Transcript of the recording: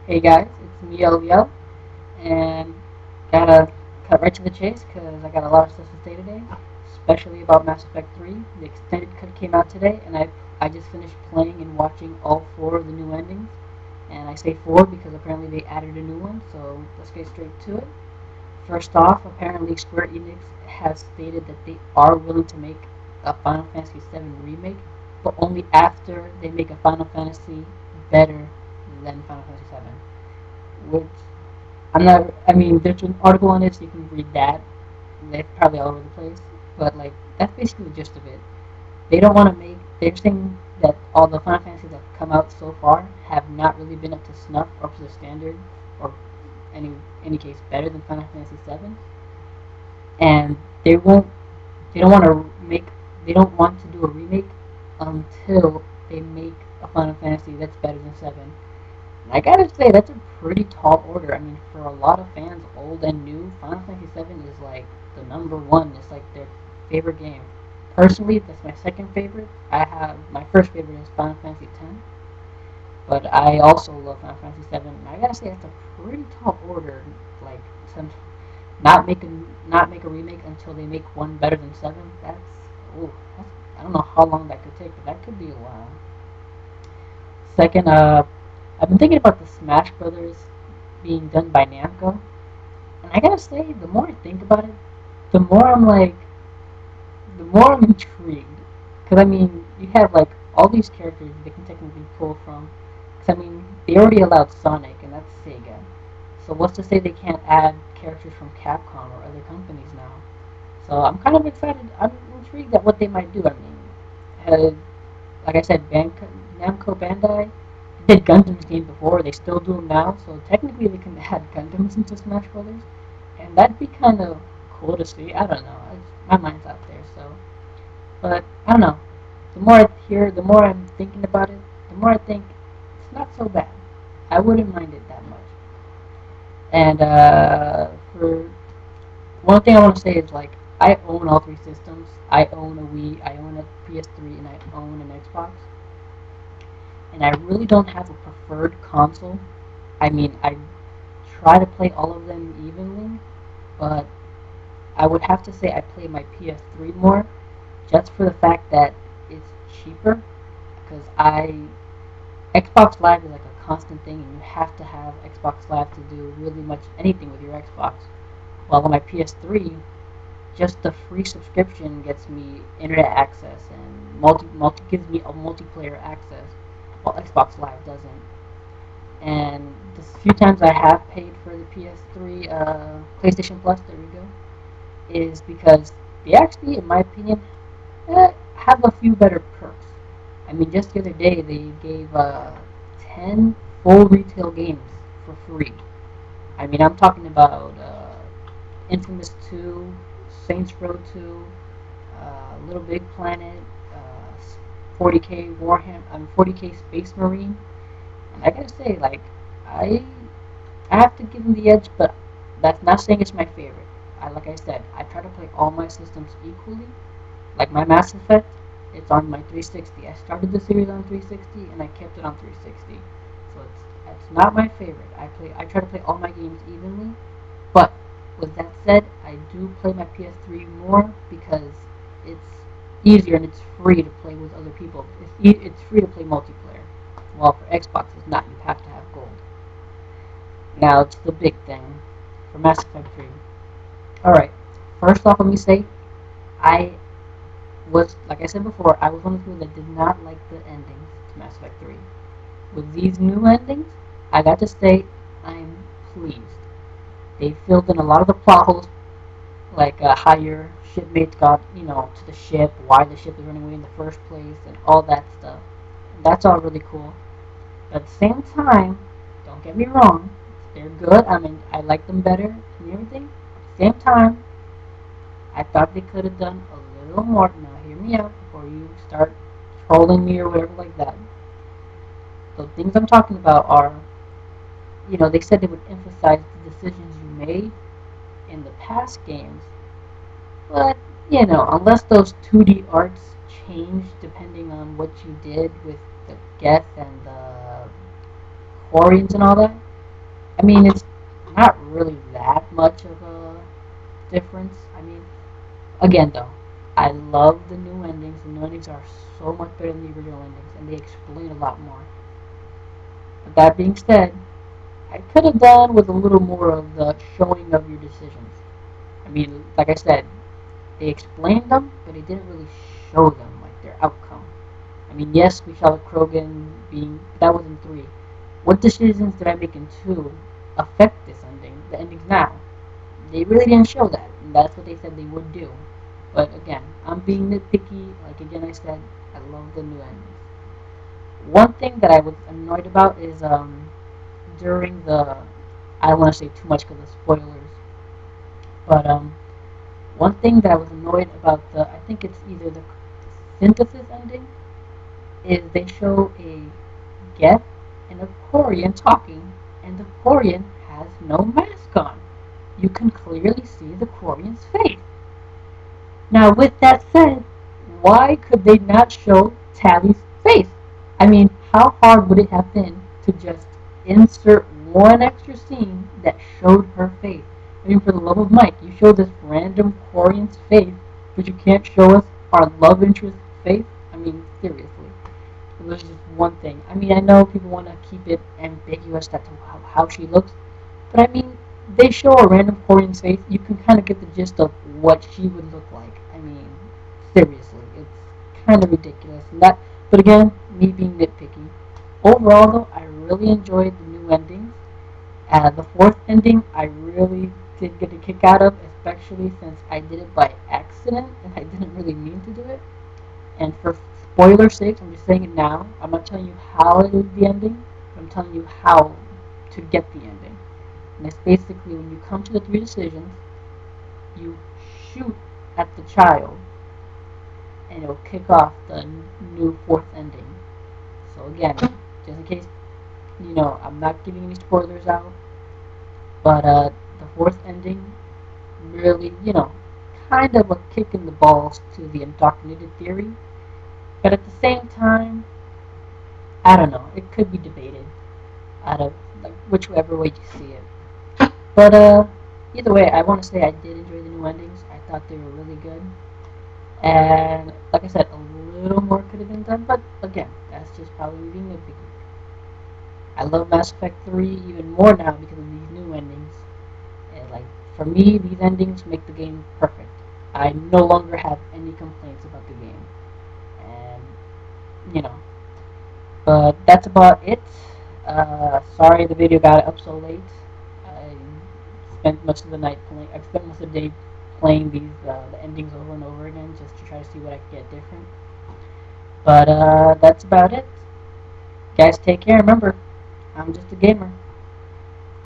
Hey guys, it's me LVL, and gotta cut right to the chase because I got a lot of stuff to say today, especially about Mass Effect 3. The extended cut came out today, and I just finished playing and watching all four of the new endings. And I say four because apparently they added a new one, so let's get straight to it. First off, apparently Square Enix has stated that they are willing to make a Final Fantasy VII remake, but only after they make a Final Fantasy better than Final Fantasy VII. Which I'm not. I mean, there's an article on it, so you can read that. They're probably all over the place, but like that's basically the gist of it. They don't want to make. They're saying that all the Final Fantasies that have come out so far have not really been up to snuff, or up to the standard, or any any case better than Final Fantasy VII, and they won't. They don't want to make. They don't want to do a remake until they make a Final Fantasy that's better than Seven. I gotta say, that's a pretty tall order. I mean, for a lot of fans, old and new, Final Fantasy VII is like the number one. It's like their favorite game. Personally, that's my second favorite. I have my first favorite is Final Fantasy X, but I also love Final Fantasy VII. And I gotta say, that's a pretty tall order. Like, since not make a remake until they make one better than Seven. That's I don't know how long that could take, but that could be a while. Second, I've been thinking about the Smash Brothers being done by Namco, and I gotta say, the more I think about it, the more I'm like, the more I'm intrigued. Because I mean, you have like all these characters they can technically pull from. Because I mean, they already allowed Sonic, and that's Sega. So what's to say they can't add characters from Capcom or other companies now? So I'm kind of excited. I'm intrigued at what they might do. I mean, uh, like I said, Namco Bandai did Gundam's game before. They still do them now. So technically, they can add Gundams into Smash Brothers, and that'd be kind of cool to see. I don't know. My mind's out there. So, but I don't know. The more I hear, the more I'm thinking about it, the more I think it's not so bad. I wouldn't mind it that much. And for one thing I want to say is like I own all three systems. I own a Wii, I own a PS3, and I own an Xbox. And I really don't have a preferred console. I mean, I try to play all of them evenly, but I would have to say I play my PS3 more, just for the fact that it's cheaper. Because I Xbox Live is like a constant thing, and you have to have Xbox Live to do really much anything with your Xbox. While on my PS3, just the free subscription gets me internet access and multi gives me a multiplayer access, while Xbox Live doesn't. And the few times I have paid for the PS3, PlayStation Plus, there we go, is because they actually, in my opinion, have a few better perks. I mean, just the other day they gave 10 full retail games for free. I mean, I'm talking about Infamous 2, Saints Row 2, Little Big Planet, 40K Warhammer, 40K Space Marine. And I gotta say, like, I I have to give him the edge, but that's not saying it's my favorite. Like I said, I try to play all my systems equally. Like my Mass Effect, it's on my 360. I started the series on 360 and I kept it on 360. So it's not my favorite. I try to play all my games evenly. But with that said, I do play my PS3 more because it's easier and it's free to play with other people. It's free to play multiplayer. While for Xbox, it's not. You have to have gold. Now it's the big thing for Mass Effect 3. All right. First off, let me say I was, like I said before, I was one of the people that did not like the endings to Mass Effect 3. With these new endings, I got to say I'm pleased. They filled in a lot of the plot holes, like how your shipmates got, to the ship, why the ship is running away in the first place, and all that stuff. And that's all really cool. But at the same time, don't get me wrong, they're good. I mean, I like them better and everything. At the same time, I thought they could have done a little more. Now, hear me out before you start trolling me or whatever like that. The things I'm talking about are, they said they would emphasize the decisions you made in the past games, but, unless those 2D arts change depending on what you did with the Geth and the Quarians and all that, I mean, it's not really that much of a difference. I mean, again though, I love the new endings. The new endings are so much better than the original endings, and they explain a lot more. But that being said, I could have done with a little more of the showing of your decisions. I mean, like I said, they explained them, but they didn't really show them like their outcome. I mean, yes, we saw the Krogan being that was in 3. What decisions did I make in 2 affect this ending? The endings now. They really didn't show that, and that's what they said they would do. But again, I'm being nitpicky. Like again, I said, I love the new endings. One thing that I was annoyed about is during the I don't want to say too much because of spoilers, but one thing that I was annoyed about the I think it's either the synthesis ending is they show a Geth and a Quarian talking, and the Quarian has no mask on. You can clearly see the Quarian's face. Now, with that said, why could they not show Tally's face? I mean, how hard would it have been to just insert one extra scene that showed her face? I mean, for the love of Mike, you show this random Quarian's face, but you can't show us our love interest's face? I mean, seriously. It was just one thing. I mean, I know people want to keep it ambiguous as to how she looks, but I mean, they show a random Korean face, you can kind of get the gist of what she would look like. I mean, seriously, it's kind of ridiculous. And that, but again, me being nitpicky. Overall, though, I really enjoyed the new endings. The fourth ending, I really did get a kick out of, especially since I did it by accident and I didn't really mean to do it. And for spoiler sake, I'm just saying it now. I'm not telling you how it is the ending. I'm telling you how to get the ending. And it's basically when you come to the 3 decisions, you shoot at the child, and it'll kick off the new fourth ending. So again, just in case, I'm not giving any spoilers out, but the fourth ending really, kind of a kick in the balls to the indoctrinated theory. But at the same time, I don't know. It could be debated out of like whichever way you see it. But either way, I want to say I did enjoy the new endings. I thought they were really good, and like I said, a little more could have been done. But again, that's just probably being nitpicky. I love Mass Effect 3 even more now because of these new endings. And like for me, these endings make the game perfect. I no longer have any complaints about the game, and you know. But that's about it. Sorry the video got up so late. I spent much of the night playing. I spent most of the day playing these the endings over and over again just to try to see what I could get different. But that's about it. Guys, take care. Remember, I'm just a gamer.